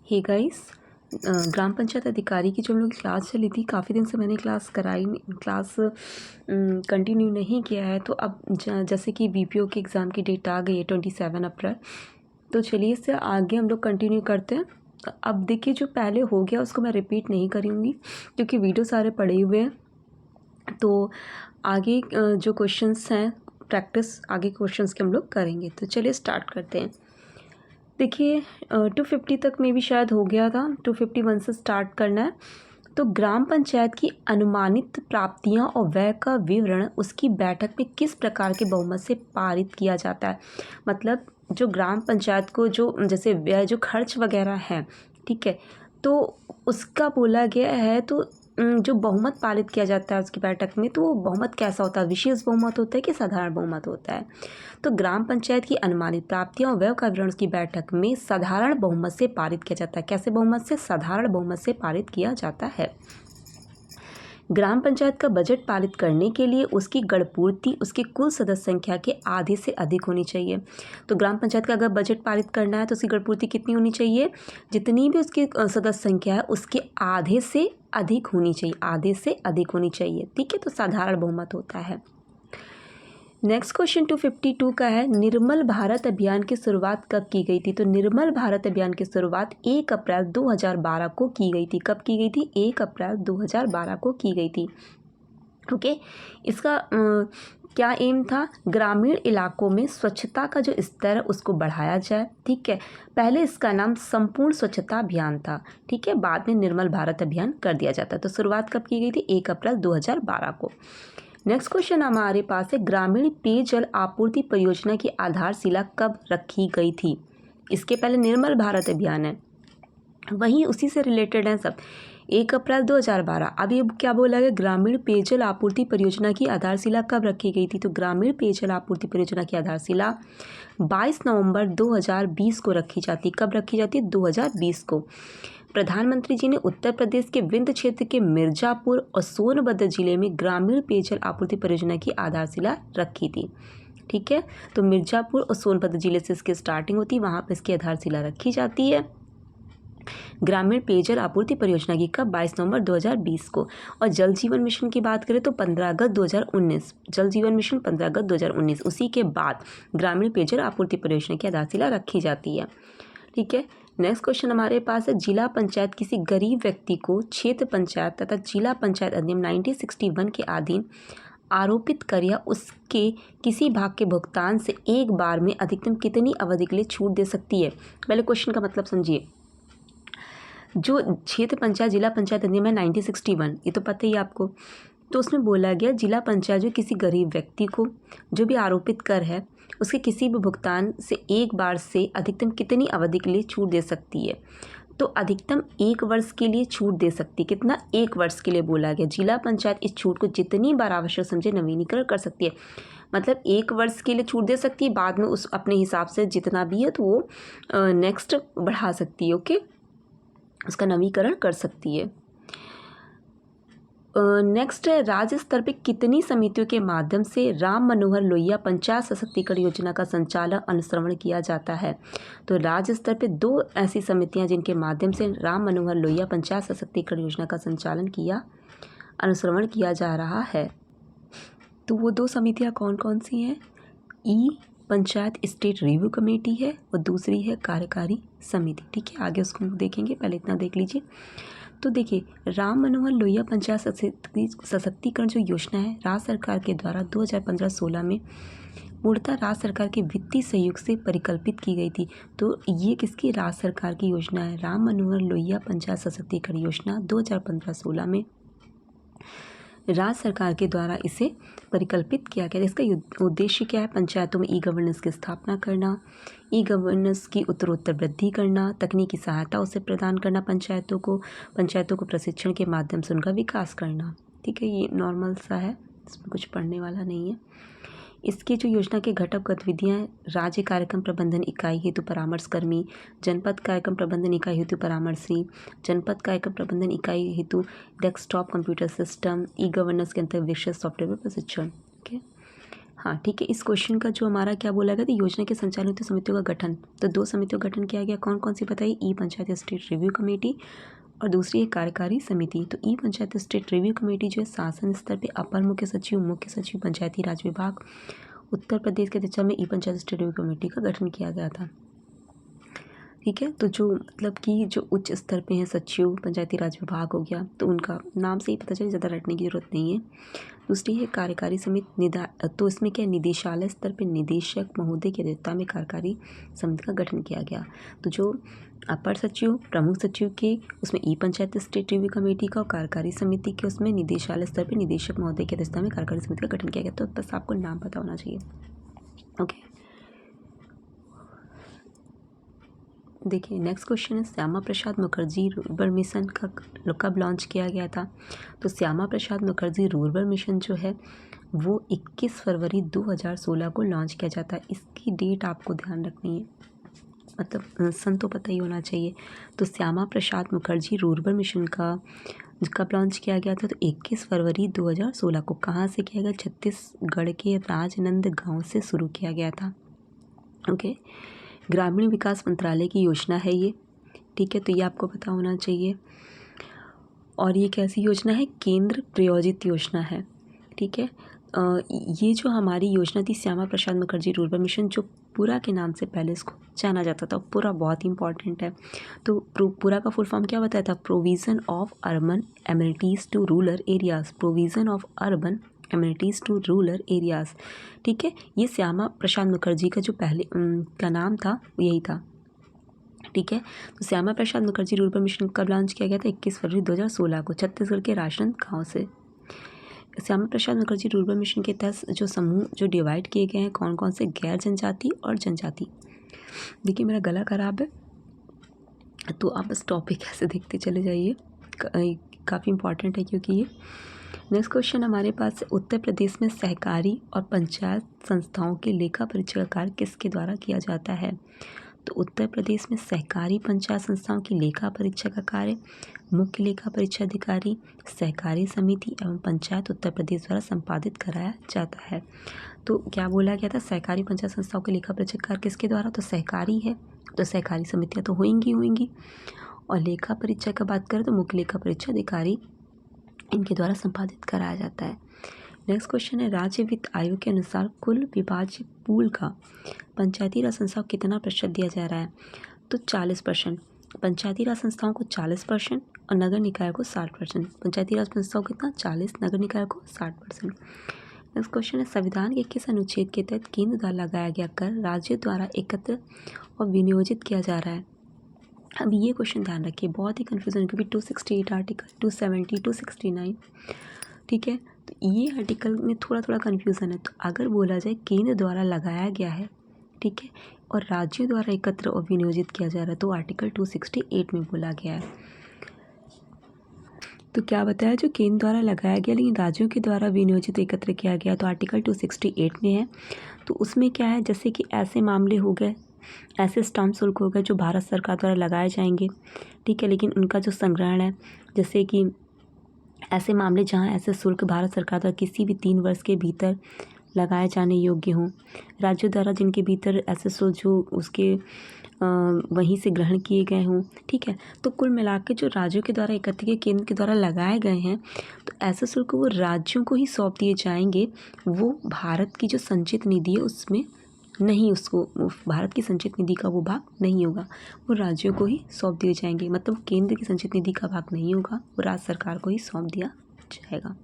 Hey guys, ग्राम पंचायत अधिकारी की जो हम लोग की क्लास चली थी, काफ़ी दिन से मैंने क्लास कंटिन्यू नहीं किया है। तो अब जैसे कि बीपीओ के एग्ज़ाम की डेट आ गई है 27 अप्रैल, तो चलिए इससे आगे हम लोग कंटिन्यू करते हैं। अब देखिए, जो पहले हो गया उसको मैं रिपीट नहीं करूँगी क्योंकि वीडियो सारे पड़े हुए हैं। तो आगे जो क्वेश्चंस हैं, प्रैक्टिस आगे क्वेश्चंस के हम लोग करेंगे। तो चलिए स्टार्ट करते हैं। देखिए 250 तक में भी शायद हो गया था, 251 से स्टार्ट करना है। तो ग्राम पंचायत की अनुमानित प्राप्तियां और व्यय का विवरण उसकी बैठक में किस प्रकार के बहुमत से पारित किया जाता है। मतलब जो ग्राम पंचायत को जो जैसे व्यय जो खर्च वगैरह है, ठीक है, तो उसका बोला गया है। तो जो बहुमत पारित किया जाता है उसकी बैठक में, तो वो बहुमत कैसा होता है, विशेष बहुमत होता है कि साधारण बहुमत होता है। तो ग्राम पंचायत की अनुमानित प्राप्तियां और व्यय का विवरण उसकी बैठक में साधारण बहुमत से पारित किया जाता है। कैसे बहुमत से? साधारण बहुमत से पारित किया जाता है। ग्राम पंचायत का बजट पारित करने के लिए उसकी गणपूर्ति उसकी कुल सदस्य संख्या के आधे से अधिक होनी चाहिए। तो ग्राम पंचायत का अगर बजट पारित करना है तो उसकी गणपूर्ति कितनी होनी चाहिए? जितनी भी उसकी सदस्य संख्या है उसके आधे से अधिक होनी चाहिए, आधे से अधिक होनी चाहिए। ठीक है, तो साधारण बहुमत होता है। नेक्स्ट क्वेश्चन 252 का है, निर्मल भारत अभियान की शुरुआत कब की गई थी? तो निर्मल भारत अभियान की शुरुआत 1 अप्रैल 2012 को की गई थी। कब की गई थी? 1 अप्रैल 2012 को की गई थी। ओके, इसका क्या एम था? ग्रामीण इलाकों में स्वच्छता का जो स्तर है उसको बढ़ाया जाए। ठीक है, पहले इसका नाम संपूर्ण स्वच्छता अभियान था। ठीक है, बाद में निर्मल भारत अभियान कर दिया जाता है। तो शुरुआत कब की गई थी? 1 अप्रैल 2012 को। नेक्स्ट क्वेश्चन हमारे पास है, ग्रामीण पेयजल आपूर्ति परियोजना की आधारशिला कब रखी गई थी? इसके पहले निर्मल भारत अभियान है, वही उसी से रिलेटेड है सब। 1 अप्रैल 2012। अब ये क्या बोला गया? ग्रामीण पेयजल आपूर्ति परियोजना की आधारशिला कब रखी गई थी? तो ग्रामीण पेयजल आपूर्ति परियोजना की आधारशिला 22 नवंबर 2020 को रखी जाती। कब रखी जाती है? 2020 को। प्रधानमंत्री जी ने उत्तर प्रदेश के विंध्य क्षेत्र के मिर्जापुर और सोनभद्र जिले में ग्रामीण पेयजल आपूर्ति परियोजना की आधारशिला रखी थी। ठीक है, तो मिर्जापुर और सोनभद्र जिले से इसकी स्टार्टिंग होती है, वहाँ पर इसकी आधारशिला रखी जाती है ग्रामीण पेयजल आपूर्ति परियोजना की। कब? 22 नवंबर 2020 को। और जल जीवन मिशन की बात करें तो 15 अगस्त 2019, जल जीवन मिशन 15 अगस्त 2019, उसी के बाद ग्रामीण पेयजल आपूर्ति परियोजना की आधारशिला रखी जाती है। ठीक है, नेक्स्ट क्वेश्चन हमारे पास है, जिला पंचायत किसी गरीब व्यक्ति को क्षेत्र पंचायत तथा जिला पंचायत अधिनियम 1961 के अधीन आरोपित कर या उसके किसी भाग के भुगतान से एक बार में अधिकतम कितनी अवधि के लिए छूट दे सकती है? पहले क्वेश्चन का मतलब समझिए। जो क्षेत्र पंचायत जिला पंचायत अधिनियम है 1961, ये तो पता ही है आपको। तो उसमें बोला गया, जिला पंचायत जो किसी गरीब व्यक्ति को जो भी आरोपित कर है उसके किसी भी भुगतान से एक बार से अधिकतम कितनी अवधि के लिए छूट दे सकती है? तो अधिकतम 1 वर्ष के लिए छूट दे सकती है। कितना? 1 वर्ष के लिए बोला गया। जिला पंचायत इस छूट को जितनी बार आवश्यक समझे नवीनीकरण कर सकती है। मतलब 1 वर्ष के लिए छूट दे सकती है, बाद में उस अपने हिसाब से जितना भी है तो वो नेक्स्ट बढ़ा सकती है। ओके, उसका नवीकरण कर सकती है। नेक्स्ट है, राज्य स्तर पे कितनी समितियों के माध्यम से राम मनोहर लोहिया पंचायत सशक्तिकरण योजना का संचालन अनुश्रवण किया जाता है? तो राज्य स्तर पे 2 ऐसी समितियां जिनके माध्यम से राम मनोहर लोहिया पंचायत सशक्तिकरण योजना का संचालन अनुश्रवण किया जा रहा है। तो वो 2 समितियां कौन कौन सी हैं? ई पंचायत स्टेट रिव्यू कमेटी है और दूसरी है कार्यकारी समिति। ठीक है, आगे उसको देखेंगे, पहले इतना देख लीजिए। तो देखिए, राम मनोहर लोहिया पंचायत सशक्तिकरण जो योजना है राज्य सरकार के द्वारा 2015-16 में पूर्णतः राज्य सरकार के वित्तीय सहयोग से परिकल्पित की गई थी। तो ये किसकी? राज्य सरकार की योजना है। राम मनोहर लोहिया पंचायत सशक्तिकरण योजना 2015-16 में राज्य सरकार के द्वारा इसे परिकल्पित किया गया। इसका उद्देश्य क्या है? पंचायतों में ई गवर्नेंस की स्थापना करना, ई गवर्नेंस की उत्तरोत्तर वृद्धि करना, तकनीकी सहायता उसे प्रदान करना, पंचायतों को प्रशिक्षण के माध्यम से उनका विकास करना। ठीक है, ये नॉर्मल सा है, इसमें कुछ पढ़ने वाला नहीं है। इसकी जो योजना के घटक गतिविधियाँ हैं, राज्य कार्यक्रम प्रबंधन इकाई हेतु परामर्शकर्मी, जनपद कार्यक्रम प्रबंधन इकाई हेतु परामर्शी, जनपद कार्यक्रम प्रबंधन इकाई हेतु desktop computer system, e governance के अंतर्गत विकसित सॉफ्टवेयर प्रशिक्षण। ओके, हाँ ठीक है, इस क्वेश्चन का जो हमारा क्या बोला गया था, योजना के संचालन हेतु समितियों का गठन। तो 2 समितियों का गठन किया गया, कौन कौन सी बताइए, ई पंचायत स्टेट रिव्यू कमेटी और दूसरी है कार्यकारी समिति। तो ई पंचायत स्टेट रिव्यू कमेटी जो है शासन स्तर पे अपर मुख्य सचिव पंचायती राज विभाग उत्तर प्रदेश के अध्यक्षता में ई पंचायत स्टेट रिव्यू कमेटी का गठन किया गया था। ठीक है, तो जो मतलब कि जो उच्च स्तर पे हैं सचिव पंचायती राज विभाग हो गया, तो उनका नाम से ही पता चले, ज़्यादा रटने की ज़रूरत नहीं है। दूसरी है कार्यकारी समिति, तो इसमें क्या निदेशालय स्तर पे निदेशक महोदय की अध्यक्षता में कार्यकारी समिति का गठन किया गया। तो जो अपर सचिव प्रमुख सचिव के उसमें ई पंचायत स्टेट रिव्यू कमेटी का और कार्यकारी समिति के उसमें निदेशालय स्तर पर निदेशक महोदय की अध्यक्षता में कार्यकारी समिति का गठन किया गया। तो बस आपको नाम पता होना चाहिए। ओके, देखिए नेक्स्ट क्वेश्चन है, श्यामा प्रसाद मुखर्जी रूरबल मिशन का कब लॉन्च किया गया था। तो श्यामा प्रसाद मुखर्जी रूरबल मिशन जो है वो 21 फरवरी 2016 को लॉन्च किया जाता है। इसकी डेट आपको ध्यान रखनी है, मतलब सन तो पता ही होना चाहिए। तो श्यामा प्रसाद मुखर्जी रूरबल मिशन का कब लॉन्च किया गया था, तो 21 फरवरी 2016 को। कहाँ से किया गया, छत्तीसगढ़ के राजनंद गाँव से शुरू किया गया था। ओके, ग्रामीण विकास मंत्रालय की योजना है ये। ठीक है, तो ये आपको पता होना चाहिए। और ये कैसी योजना है, केंद्र प्रायोजित योजना है। ठीक है, ये जो हमारी योजना थी श्यामा प्रसाद मुखर्जी रूरबल मिशन, जो पूरा के नाम से पहले इसको जाना जाता था, पूरा बहुत ही इंपॉर्टेंट है। तो पूरा का फुल फॉर्म क्या बताया था, provision of urban amenities to rural areas, provision of urban amenities to rural areas. ठीक है, ये श्यामा प्रसाद मुखर्जी का जो पहले का नाम था यही था। ठीक है, तो श्यामा प्रसाद मुखर्जी रूरबल मिशन कब लॉन्च किया गया था, 21 फरवरी 2016 को, छत्तीसगढ़ के राजनंद गाँव से। श्यामा प्रसाद मुखर्जी रूरबल मिशन के तहत जो समूह जो डिवाइड किए गए हैं, कौन कौन से, गैर जनजाति और जनजाति। देखिए मेरा गला ख़राब है, तो आप बस टॉपिक ऐसे देखते चले जाइए, काफ़ी इंपॉर्टेंट है क्योंकि ये। नेक्स्ट क्वेश्चन हमारे पास, उत्तर प्रदेश में सहकारी और पंचायत संस्थाओं के लेखा परीक्षा का कार्य किसके द्वारा किया जाता है। तो उत्तर प्रदेश में सहकारी पंचायत संस्थाओं की लेखा परीक्षा का कार्य मुख्य लेखा परीक्षा अधिकारी, सहकारी समिति एवं पंचायत उत्तर प्रदेश द्वारा संपादित कराया जाता है। तो क्या बोला गया था, सहकारी पंचायत संस्थाओं के लेखा परीक्षा का कार्य किसके द्वारा, तो सहकारी है, तो सहकारी समितियाँ तो होंगी। और लेखा परीक्षा का बात करें तो मुख्य लेखा परीक्षा अधिकारी इनके द्वारा संपादित कराया जाता है। नेक्स्ट क्वेश्चन है, राज्य वित्त आयोग के अनुसार कुल विभाज्य पूल का पंचायती राज संस्थाओं को कितना प्रतिशत दिया जा रहा है, तो 40%। पंचायती राज संस्थाओं को 40% और नगर निकाय को 60%। पंचायती राज संस्थाओं को कितना, 40, नगर निकाय को 60%। नेक्स्ट क्वेश्चन है, संविधान के किस अनुच्छेद के तहत केंद्र द्वारा लगाया गया कर राज्य द्वारा एकत्र और विनियोजित किया जा रहा है। अब ये क्वेश्चन ध्यान रखिए, बहुत ही कन्फ्यूजन है क्योंकि 268 आर्टिकल, 270, 269। ठीक है, तो ये आर्टिकल में थोड़ा कन्फ्यूज़न है। तो अगर बोला जाए केंद्र द्वारा लगाया गया है, ठीक है, और राज्यों द्वारा एकत्र और विनियोजित किया जा रहा है, तो आर्टिकल 268 में बोला गया है। तो क्या बताया, जो केंद्र द्वारा लगाया गया लेकिन राज्यों के द्वारा विनियोजित एकत्र किया गया, तो आर्टिकल 268 में है। तो उसमें क्या है, जैसे कि ऐसे मामले हो गए, ऐसे स्टाम्प शुल्क हो गए जो भारत सरकार द्वारा लगाए जाएंगे, ठीक है, लेकिन उनका जो संग्रहण है, जैसे कि ऐसे मामले जहां ऐसे शुल्क भारत सरकार द्वारा किसी भी 3 वर्ष के भीतर लगाए जाने योग्य हों, राज्यों द्वारा जिनके भीतर ऐसे शुल्क जो उसके वहीं से ग्रहण किए गए हों। ठीक है, तो कुल मिला के जो राज्यों के द्वारा एकत्र किए केंद्र के द्वारा लगाए गए हैं, तो ऐसे शुल्क वो राज्यों को ही सौंप दिए जाएंगे। वो भारत की जो संचित निधि है उसमें नहीं, उसको भारत की संचित निधि का वो भाग नहीं होगा, वो राज्यों को ही सौंप दिए जाएंगे। मतलब केंद्र की संचित निधि का भाग नहीं होगा, वो राज्य सरकार को ही सौंप दिया जाएगा।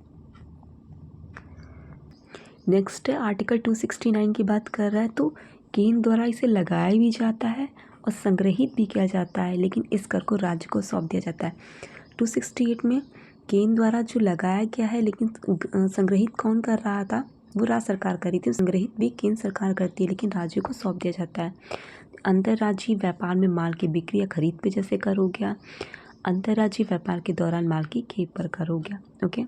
नेक्स्ट है आर्टिकल 269 की बात कर रहा है, तो केंद्र द्वारा इसे लगाया भी जाता है और संग्रहित भी किया जाता है, लेकिन इस कर को राज्य को सौंप दिया जाता है। 268 में केंद्र द्वारा जो लगाया गया है लेकिन संग्रहित कौन कर रहा था, वो राज्य सरकार कर रही थी। संग्रहित भी केंद्र सरकार करती है लेकिन राज्यों को सौंप दिया जाता है। अंतर्राज्यीय व्यापार में माल की बिक्री या खरीद पे जैसे कर हो गया, अंतर्राज्यीय व्यापार के दौरान माल की खेप पर कर हो गया। ओके,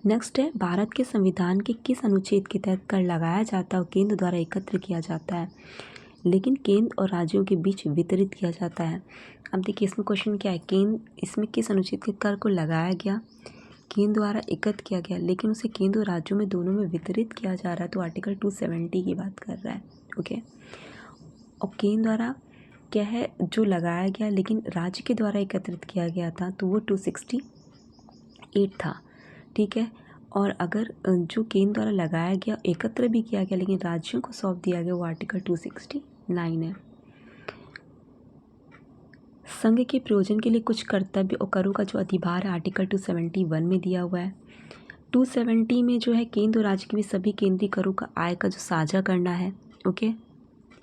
नेक्स्ट है, भारत के संविधान के किस अनुच्छेद के तहत कर लगाया जाता है और केंद्र द्वारा एकत्र किया जाता है, लेकिन केंद्र और राज्यों के बीच वितरित किया जाता है। अब देखिए इसमें क्वेश्चन क्या है, केंद्र इसमें किस अनुच्छेद के कर को लगाया गया, केंद्र द्वारा एकत्र किया गया लेकिन उसे केंद्र और राज्यों में दोनों में वितरित किया जा रहा है, तो आर्टिकल 270 की बात कर रहा है। ओके, और केंद्र द्वारा क्या है जो लगाया गया लेकिन राज्य के द्वारा एकत्रित किया गया था, तो वो 268 था। ठीक है, और अगर जो केंद्र द्वारा लगाया गया एकत्र भी किया गया लेकिन राज्यों को सौंप दिया गया, वो आर्टिकल 269 है। संघ के प्रयोजन के लिए कुछ कर्तव्य और करों का जो अधिभार है आर्टिकल 271 में दिया हुआ है। 270 में जो है केंद्र और राज्य के भी सभी केंद्रीय करों का आय का जो साझा करना है, ओके,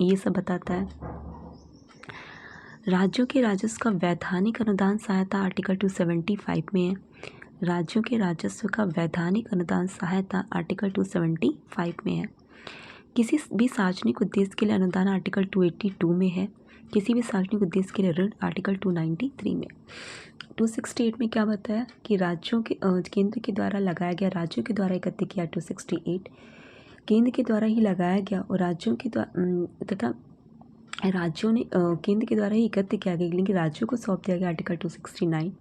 ये सब बताता है। राज्यों के राजस्व का वैधानिक अनुदान सहायता आर्टिकल 275 में है। राज्यों के राजस्व का वैधानिक अनुदान सहायता आर्टिकल 275 में है। किसी भी सार्वजनिक उद्देश्य के लिए अनुदान आर्टिकल 282 में है। किसी भी सार्वजनिक उद्देश्य के लिए ऋण आर्टिकल 293 में। 268 में क्या बताया कि राज्यों के केंद्र के द्वारा लगाया गया, राज्यों के द्वारा एकत्र किया 268, केंद्र के द्वारा ही लगाया गया और राज्यों के द्वारा तथा राज्यों ने केंद्र के द्वारा ही एकत्र किया गया लेकिन राज्यों को सौंप दिया गया आर्टिकल 269।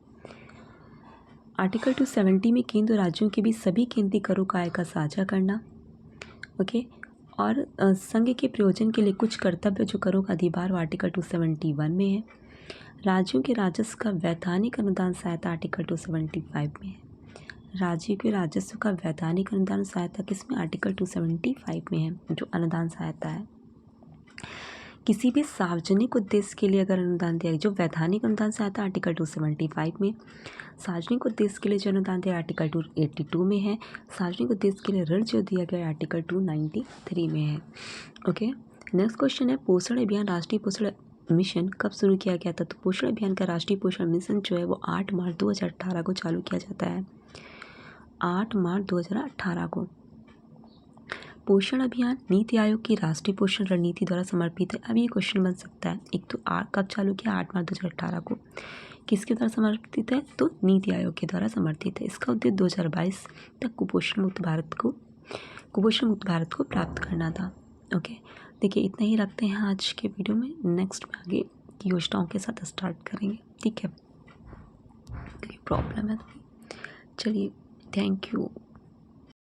आर्टिकल 270 में केंद्र और राज्यों के बीच सभी केंद्रीय करों का आय का साझा करना, ओके, और संघ के प्रयोजन के लिए कुछ कर्तव्य जो करों का अधिभार आर्टिकल 271 में है। राज्यों के राजस्व का वैधानिक अनुदान सहायता आर्टिकल 275 में है। राज्यों के राजस्व का वैधानिक अनुदान सहायता किसमें, आर्टिकल 275 में है, जो अनुदान सहायता है। किसी भी सार्वजनिक उद्देश्य के लिए अगर अनुदान दिया गया, जो वैधानिक अनुदान सहायता आर्टिकल 275 में, सार्वजनिक उद्देश्य के लिए जो अनुदान दिया आर्टिकल 282 में है, सार्वजनिक उद्देश्य के लिए ऋण जो दिया गया आर्टिकल 293 में है। ओके, नेक्स्ट क्वेश्चन है पोषण अभियान राष्ट्रीय पोषण मिशन कब शुरू किया गया था। तो पोषण अभियान का राष्ट्रीय पोषण मिशन जो है वो 8 मार्च 2018 को चालू किया जाता है। 8 मार्च 2018 को। पोषण अभियान नीति आयोग की राष्ट्रीय पोषण रणनीति द्वारा समर्पित है। अब ये क्वेश्चन बन सकता है, एक तो कब चालू किया, 8 मार्च 2018 को। किसके द्वारा समर्पित है, तो नीति आयोग के द्वारा समर्थित है। इसका उद्देश्य 2022 तक कुपोषण मुक्त भारत को प्राप्त करना था। ओके, देखिए इतना ही रखते हैं आज के वीडियो में। नेक्स्ट में आगे की योजनाओं के साथ स्टार्ट करेंगे, ठीक है। प्रॉब्लम है, चलिए, थैंक यू।